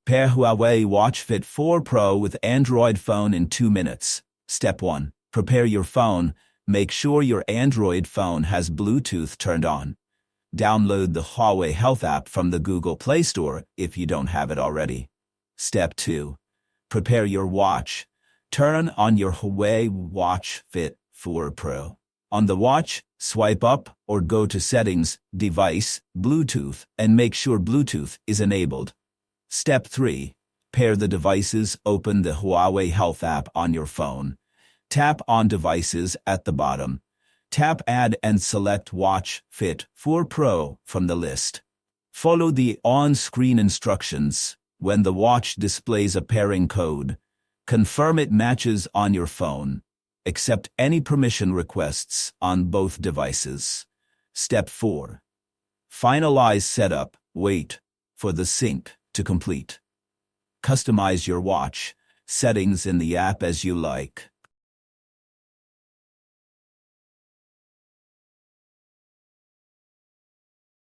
Pair Huawei Watch Fit 4 Pro with Android phone in 2 minutes. Step 1. Prepare your phone. Make sure your Android phone has Bluetooth turned on. Download the Huawei Health app from the Google Play Store if you don't have it already. Step 2. Prepare your watch. Turn on your Huawei Watch Fit 4 Pro. On the watch, swipe up or go to Settings, Device, Bluetooth, and make sure Bluetooth is enabled. Step 3. Pair the devices. Open the Huawei Health app on your phone. Tap on Devices at the bottom. Tap Add and select Watch Fit 4 Pro from the list. Follow the on-screen instructions. When the watch displays a pairing code, confirm it matches on your phone. Accept any permission requests on both devices. Step 4. Finalize setup. Wait for the sync to complete. Customize your watch settings in the app as you like.